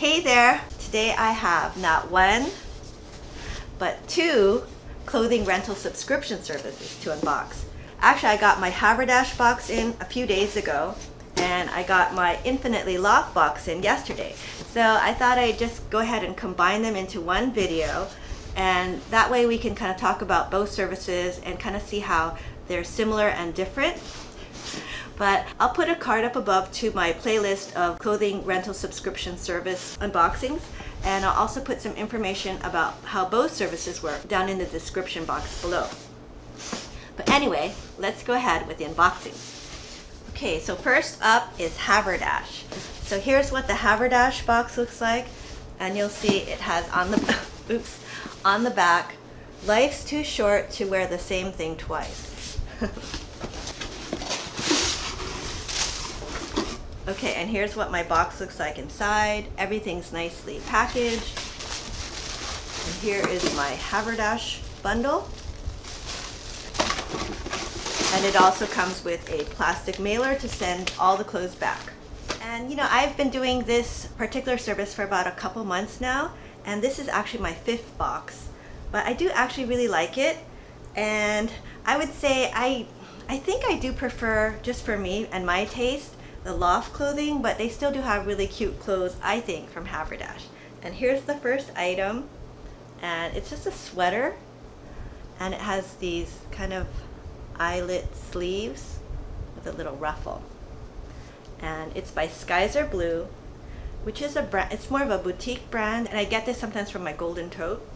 Hey there! Today I have not one, but two clothing rental subscription services to unbox. Actually, I got my Haverdash box in a few days ago, and I got my Infinitely LOFT box in yesterday. So I thought I'd just go ahead and combine them into one video, and that way we can kind of talk about both services and kind of see how they're similar and different. But I'll put a card up above to my playlist of clothing rental subscription service unboxings, and I'll also put some information about how both services work down in the description box below. But anyway, let's go ahead with the unboxing. Okay, so first up is Haverdash. So here's what the Haverdash box looks like, and you'll see it has on the on the back, life's too short to wear the same thing twice. Okay, and here's what my box looks like inside. Everything's nicely packaged. And here is my Haverdash bundle. And it also comes with a plastic mailer to send all the clothes back. And you know, I've been doing this particular service for about a couple months now, and this is actually my 5th box. But I do actually really like it, and I would say I think I do prefer, just for me and my taste, the Loft clothing, but they still do have really cute clothes, I think, from Haverdash. And here's the first item, and it's just a sweater, and it has these kind of eyelet sleeves with a little ruffle. And it's by Skies Are Blue, which is a brand, it's more of a boutique brand, and I get this sometimes from my Golden Tote.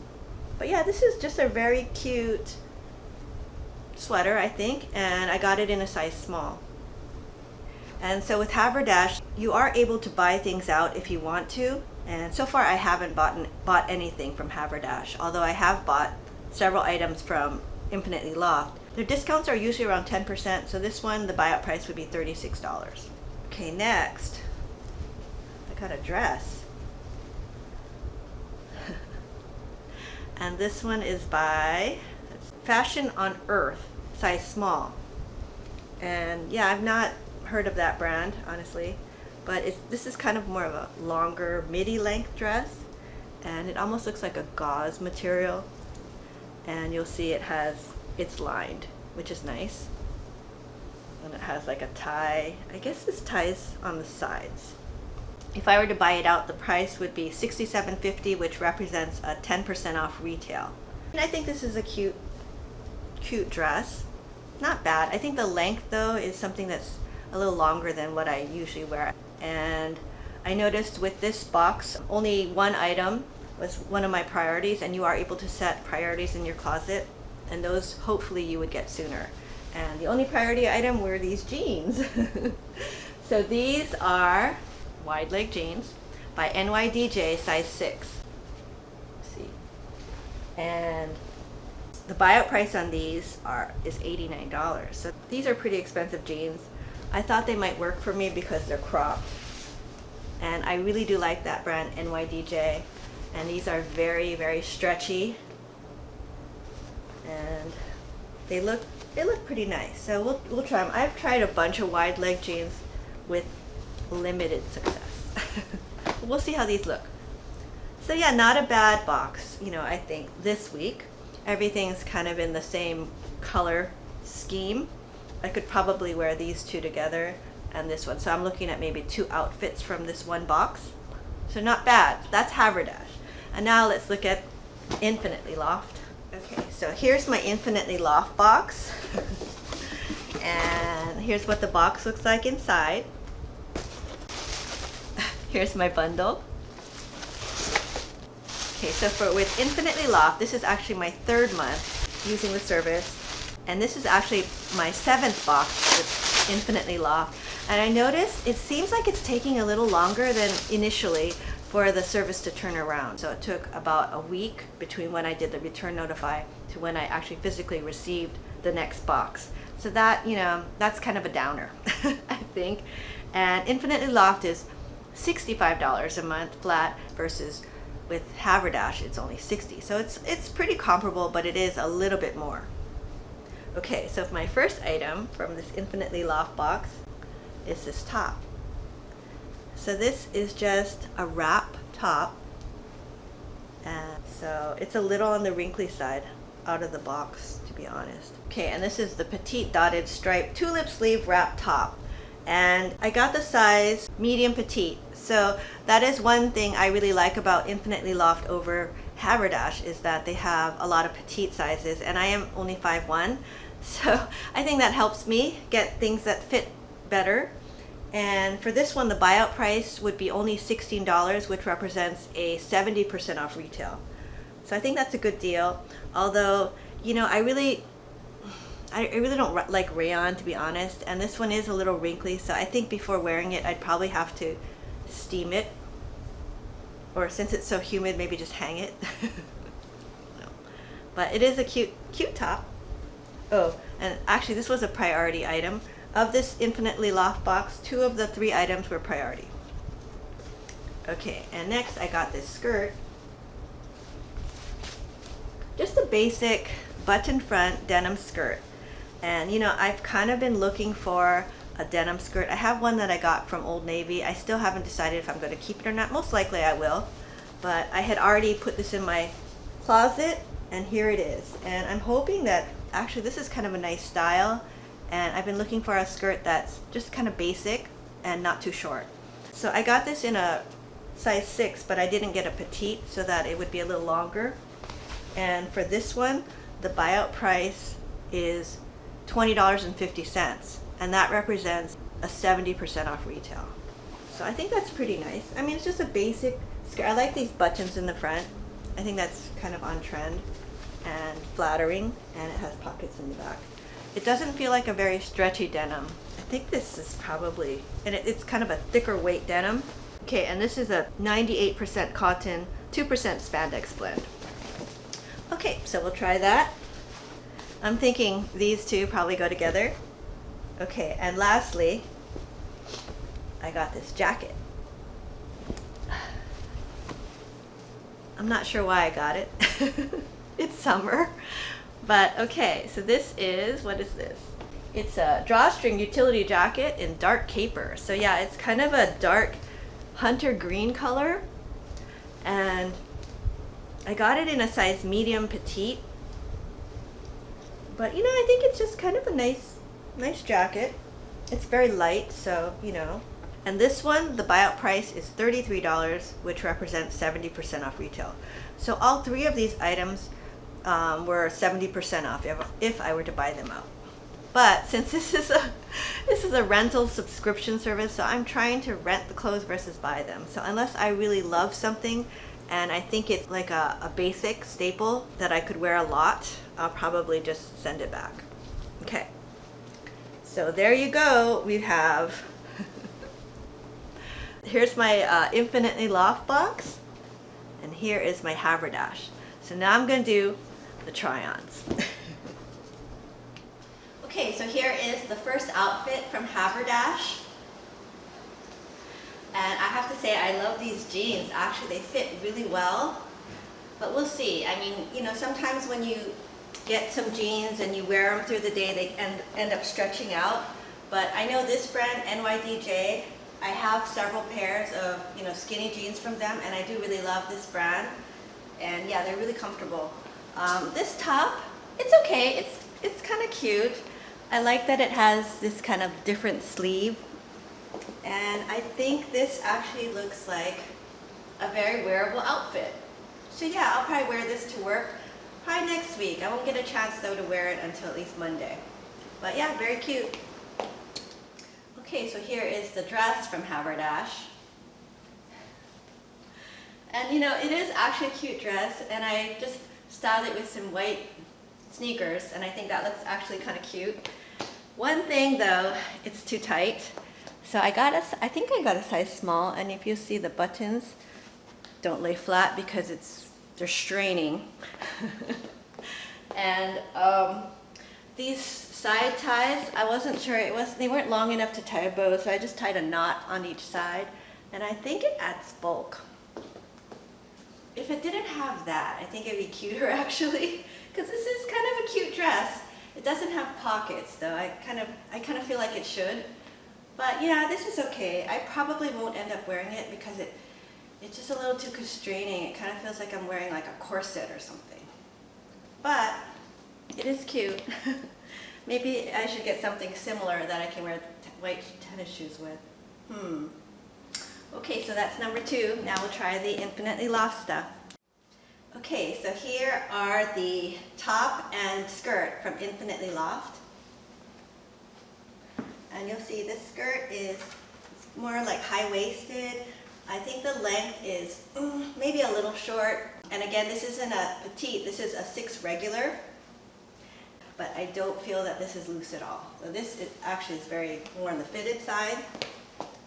But yeah, this is just a very cute sweater, I think, and I got it in a size small. And so with Haverdash, you are able to buy things out if you want to. And so far I haven't bought anything from Haverdash, although I have bought several items from Infinitely LOFT. Their discounts are usually around 10%, so this one, the buyout price would be $36. Okay, next, I got a dress. And this one is by Fashion on Earth, size small. And yeah, I've not heard of that brand, honestly, but this is kind of more of a longer midi length dress, and it almost looks like a gauze material, and you'll see it's lined, which is nice, and it has like a tie. I guess this ties on the sides. If I were to buy it out, the price would be $67.50, which represents a 10% off retail. And I think this is a cute dress. Not bad. I think the length though is something that's a little longer than what I usually wear. And I noticed with this box, only one item was one of my priorities, and you are able to set priorities in your closet, and those hopefully you would get sooner. And the only priority item were these jeans. So these are wide leg jeans by NYDJ, size 6. Let's see. And the buyout price on these is $89. So these are pretty expensive jeans. I thought they might work for me because they're cropped, and I really do like that brand, NYDJ, and these are very, very stretchy, and they look pretty nice. So we'll try them. I've tried a bunch of wide leg jeans with limited success. We'll see how these look. So yeah, not a bad box, you know. I think this week everything's kind of in the same color scheme. I could probably wear these two together and this one. So I'm looking at maybe 2 outfits from this one box. So not bad. That's Haverdash. And now let's look at Infinitely LOFT. Okay, so here's my Infinitely LOFT box. And here's what the box looks like inside. Here's my bundle. Okay, so with Infinitely LOFT, this is actually my 3rd month using the service. And this is actually my 7th box with Infinitely LOFT. And I noticed it seems like it's taking a little longer than initially for the service to turn around. So it took about a week between when I did the return notify to when I actually physically received the next box. So that, you know, that's kind of a downer, I think. And Infinitely LOFT is $65 a month flat, versus with Haverdash it's only $60. So it's pretty comparable, but it is a little bit more. Okay, so my first item from this Infinitely LOFT box is this top. So this is just a wrap top. And so it's a little on the wrinkly side out of the box, to be honest. Okay, and this is the Petite dotted stripe tulip sleeve wrap top. And I got the size medium petite. So that is one thing I really like about Infinitely Loft over Haverdash, is that they have a lot of petite sizes, and I am only 5'1", so I think that helps me get things that fit better. And for this one, the buyout price would be only $16, which represents a 70% off retail. So I think that's a good deal. Although, you know, I really don't like rayon, to be honest, and this one is a little wrinkly, so I think before wearing it I'd probably have to steam it, or since it's so humid, maybe just hang it. No. But it is a cute top. Oh, and actually this was a priority item. Of this Infinitely Loft box, 2 of the 3 items were priority. Okay, and next I got this skirt. Just a basic button front denim skirt. And you know, I've kind of been looking for a denim skirt. I have one that I got from Old Navy. I still haven't decided if I'm going to keep it or not. Most likely I will. But I had already put this in my closet, and here it is. And I'm hoping that, actually this is kind of a nice style, and I've been looking for a skirt that's just kind of basic and not too short. So I got this in a size 6, but I didn't get a petite so that it would be a little longer. And for this one, the buyout price is $20.50, and that represents a 70% off retail. So I think that's pretty nice. I mean, it's just a basic skirt. I like these buttons in the front. I think that's kind of on trend and flattering, and it has pockets in the back. It doesn't feel like a very stretchy denim. I think this is probably, and it's kind of a thicker weight denim. Okay, and this is a 98% cotton, 2% spandex blend. Okay, so we'll try that. I'm thinking these two probably go together. Okay, and lastly, I got this jacket. I'm not sure why I got it. It's summer. But okay, so this is, what is this? It's a drawstring utility jacket in dark caper. So yeah, it's kind of a dark hunter green color. And I got it in a size medium petite. But you know, I think it's just kind of a nice jacket. It's very light, so you know. And this one, the buyout price is $33, which represents 70% off retail. So all 3 of these items were 70% off if I were to buy them out. But since this is a rental subscription service, so I'm trying to rent the clothes versus buy them. So unless I really love something and I think it's like a basic staple that I could wear a lot, I'll probably just send it back. Okay, so there you go. We have here's my Infinitely Loft box, and here is my Haverdash. So now I'm going to do the try-ons. Okay, so here is the first outfit from Haverdash. And I have to say, I love these jeans. Actually, they fit really well, but we'll see. I mean, you know, sometimes when you get some jeans and you wear them through the day, they end up stretching out. But I know this brand, NYDJ, I have several pairs of, you know, skinny jeans from them, and I do really love this brand. And yeah, they're really comfortable. This top, it's okay. It's kind of cute. I like that it has this kind of different sleeve. And I think this actually looks like a very wearable outfit. So yeah, I'll probably wear this to work probably next week. I won't get a chance though to wear it until at least Monday. But yeah, very cute. Okay, so here is the dress from Haverdash. And you know, it is actually a cute dress, and I just styled it with some white sneakers, and I think that looks actually kind of cute. One thing though, it's too tight. So I think I got a size small, and if you see the buttons don't lay flat because they're straining. And these side ties, I wasn't sure they weren't long enough to tie a bow, so I just tied a knot on each side, and I think it adds bulk. If it didn't have that, I think it'd be cuter actually, because this is kind of a cute dress. It doesn't have pockets though. I kind of feel like it should. But yeah, this is okay. I probably won't end up wearing it because It's just a little too constraining. It kind of feels like I'm wearing like a corset or something. But it is cute. Maybe I should get something similar that I can wear white tennis shoes with. Okay, so that's number 2. Now we'll try the Infinitely Loft stuff. Okay, so here are the top and skirt from Infinitely Loft. And you'll see this skirt is more like high-waisted. I think the length is maybe a little short. And again, this isn't a petite, this is a 6 regular. But I don't feel that this is loose at all. So this is actually very more on the fitted side.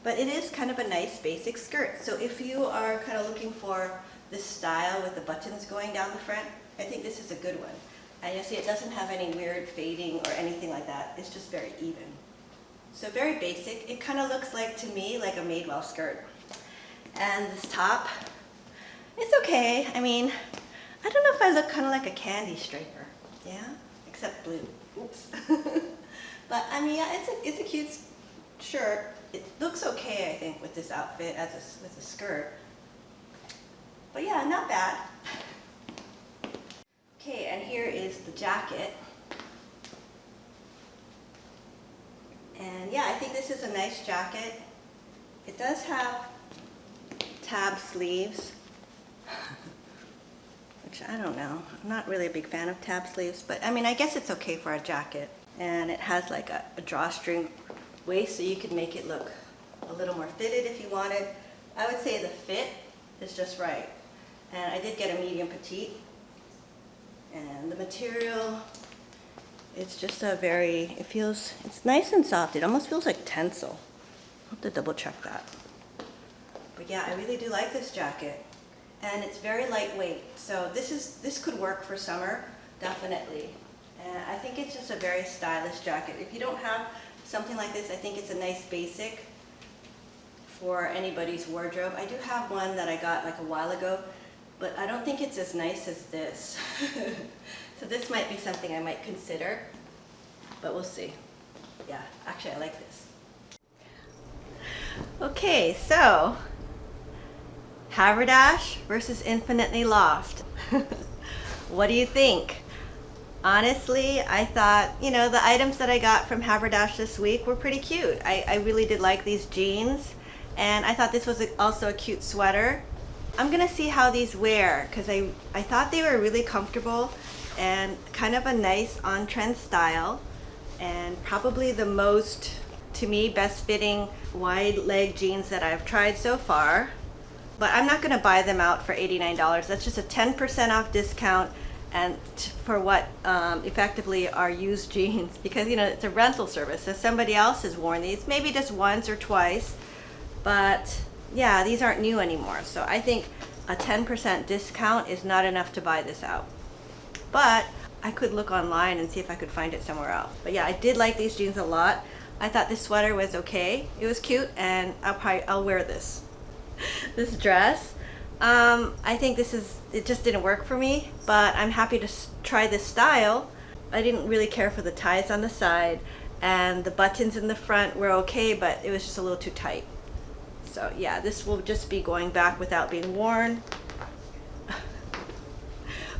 But it is kind of a nice basic skirt. So if you are kind of looking for this style with the buttons going down the front, I think this is a good one. And you'll see it doesn't have any weird fading or anything like that. It's just very even. So very basic. It kind of looks like, to me, like a Madewell skirt. And this top, it's okay. I mean, I don't know if I look kind of like a candy striper. Yeah? Except blue. Oops. But I mean, yeah, it's a cute shirt. It looks okay, I think, with this outfit with a skirt. But yeah, not bad. Okay, and here is the jacket. And yeah, I think this is a nice jacket. It does have tab sleeves, which I don't know. I'm not really a big fan of tab sleeves, but I mean, I guess it's okay for a jacket. And it has like a drawstring waist, so you can make it look a little more fitted if you wanted. I would say the fit is just right. And I did get a medium petite. And the material, it's just a very, it's nice and soft. It almost feels like Tencel. I'll have to double check that. But yeah, I really do like this jacket. And it's very lightweight. So this could work for summer, definitely. And I think it's just a very stylish jacket. If you don't have something like this, I think it's a nice basic for anybody's wardrobe. I do have one that I got like a while ago, but I don't think it's as nice as this. So this might be something I might consider, but we'll see. Yeah, actually I like this. Okay, so Haverdash versus Infinitely Loft. What do you think? Honestly, I thought, you know, the items that I got from Haverdash this week were pretty cute. I really did like these jeans, and I thought this was also a cute sweater. I'm gonna see how these wear, because I thought they were really comfortable and kind of a nice on-trend style, and probably the most, to me, best fitting wide leg jeans that I've tried so far. But I'm not gonna buy them out for $89. That's just a 10% off discount, and for what effectively are used jeans, because you know it's a rental service, so somebody else has worn these maybe just once or twice, but yeah, these aren't new anymore. So I think a 10% discount is not enough to buy this out, but I could look online and see if I could find it somewhere else. But yeah, I did like these jeans a lot. I thought this sweater was okay. It was cute, and I'll wear this this dress. I think it just didn't work for me, but I'm happy to try this style. I didn't really care for the ties on the side, and the buttons in the front were okay, but it was just a little too tight. So yeah, this will just be going back without being worn.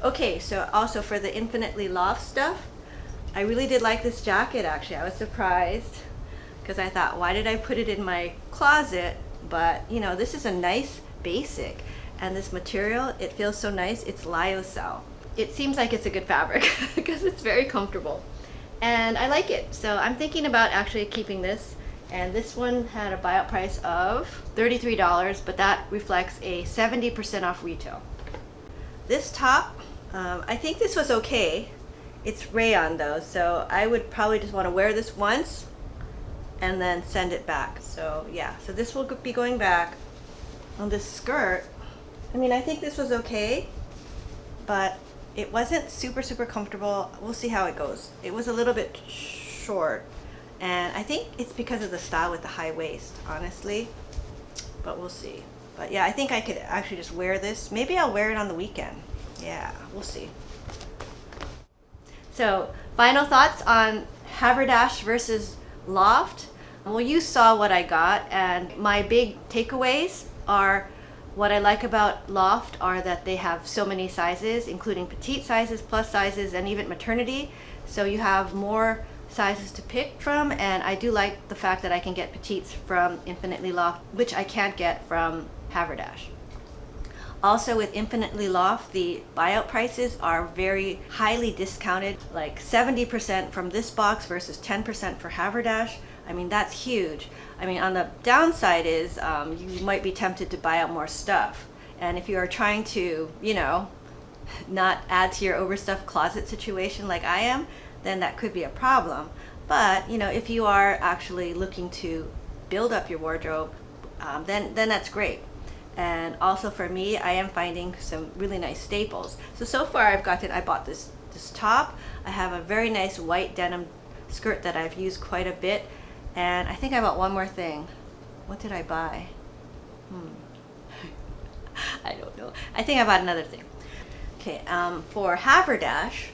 Okay, so also for the Infinitely Loft stuff, I really did like this jacket actually. I was surprised, because I thought, why did I put it in my closet? But you know, this is a nice basic. And this material, it feels so nice. It's lyocell. It seems like it's a good fabric because it's very comfortable. And I like it. So I'm thinking about actually keeping this. And this one had a buyout price of $33, but that reflects a 70% off retail. This top, I think this was okay. It's rayon though, so I would probably just want to wear this once and then send it back. So yeah, so this will be going back. On this skirt, I mean, I think this was okay, but it wasn't super comfortable. We'll see how it goes. It was a little bit short, and I think it's because of the style with the high waist, honestly, but we'll see. But yeah, I think I could actually just wear this. Maybe I'll wear it on the weekend. Yeah, we'll see. So final thoughts on Haverdash versus Loft. Well, you saw what I got, and my big takeaways are What I like about Loft are that they have so many sizes, including petite sizes, plus sizes, and even maternity. So you have more sizes to pick from, and I do like the fact that I can get petites from Infinitely Loft, which I can't get from Haverdash. Also with Infinitely Loft, the buyout prices are very highly discounted, like 70% from this box versus 10% for Haverdash. I mean, that's huge. I mean, on the downside is you might be tempted to buy out more stuff. And if you are trying to, you know, not add to your overstuffed closet situation like I am, then that could be a problem. But, you know, if you are actually looking to build up your wardrobe, then that's great. And also for me, I am finding some really nice staples. So far I bought this top. I have a very nice white denim skirt that I've used quite a bit. And I think I bought one more thing. What did I buy? I don't know. I think I bought another thing. Okay, for Haverdash,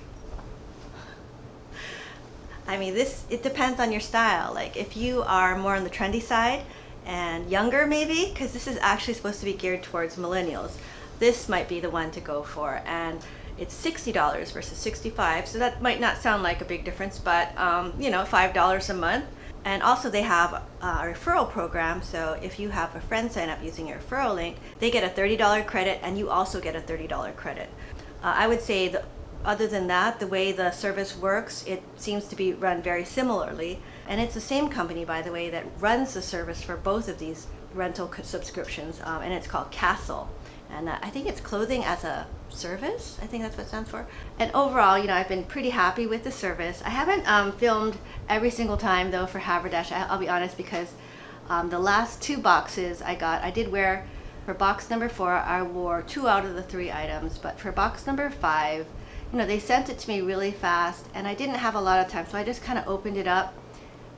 I mean, it depends on your style. Like if you are more on the trendy side and younger maybe, because this is actually supposed to be geared towards millennials, this might be the one to go for. And it's $60 versus $65, so that might not sound like a big difference, but you know, $5 a month. And also they have a referral program, so if you have a friend sign up using your referral link, they get a $30 credit and you also get a $30 credit. I would say other than that, the way the service works, it seems to be run very similarly. And it's the same company, by the way, that runs the service for both of these rental subscriptions, and it's called Castle. And I think it's clothing as a service. I think that's what it stands for. And overall, you know, I've been pretty happy with the service. I haven't filmed every single time though for Haverdash, I'll be honest, because the last 2 boxes I did wear, for box number 4, I wore 2 out of the 3 items, but for box number 5, you know, they sent it to me really fast and I didn't have a lot of time, so I just kind of opened it up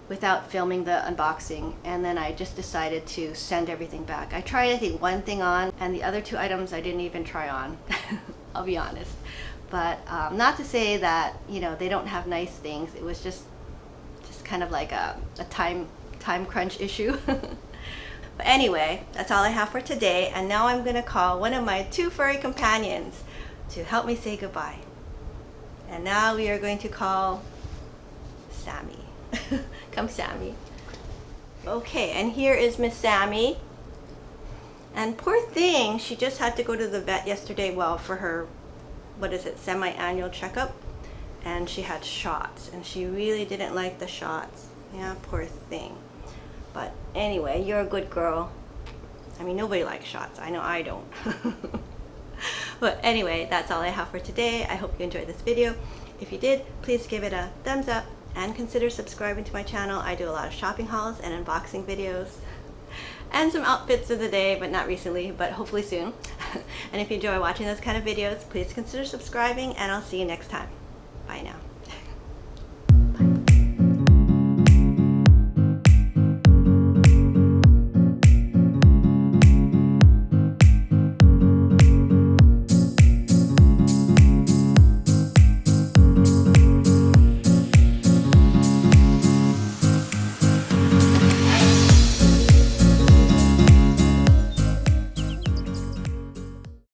without filming the unboxing, and then I just decided to send everything back. I tried, I think, 1 thing on, and the other 2 items I didn't even try on. I'll be honest. But not to say that, you know, they don't have nice things. It was just kind of like a time crunch issue. But anyway, that's all I have for today, and now I'm gonna call one of my 2 furry companions to help me say goodbye. And now we are going to call Sammy. Come, Sammy. Okay, and here is Miss Sammy. And poor thing, she just had to go to the vet yesterday, well, for her, what is it, semi-annual checkup. And she had shots, and she really didn't like the shots. Yeah, poor thing. But anyway, you're a good girl. I mean, nobody likes shots. I know I don't. But anyway, that's all I have for today. I hope you enjoyed this video. If you did, please give it a thumbs up and consider subscribing to my channel. I do a lot of shopping hauls and unboxing videos and some outfits of the day, but not recently, but hopefully soon. And if you enjoy watching those kind of videos, please consider subscribing, and I'll see you next time. Bye now.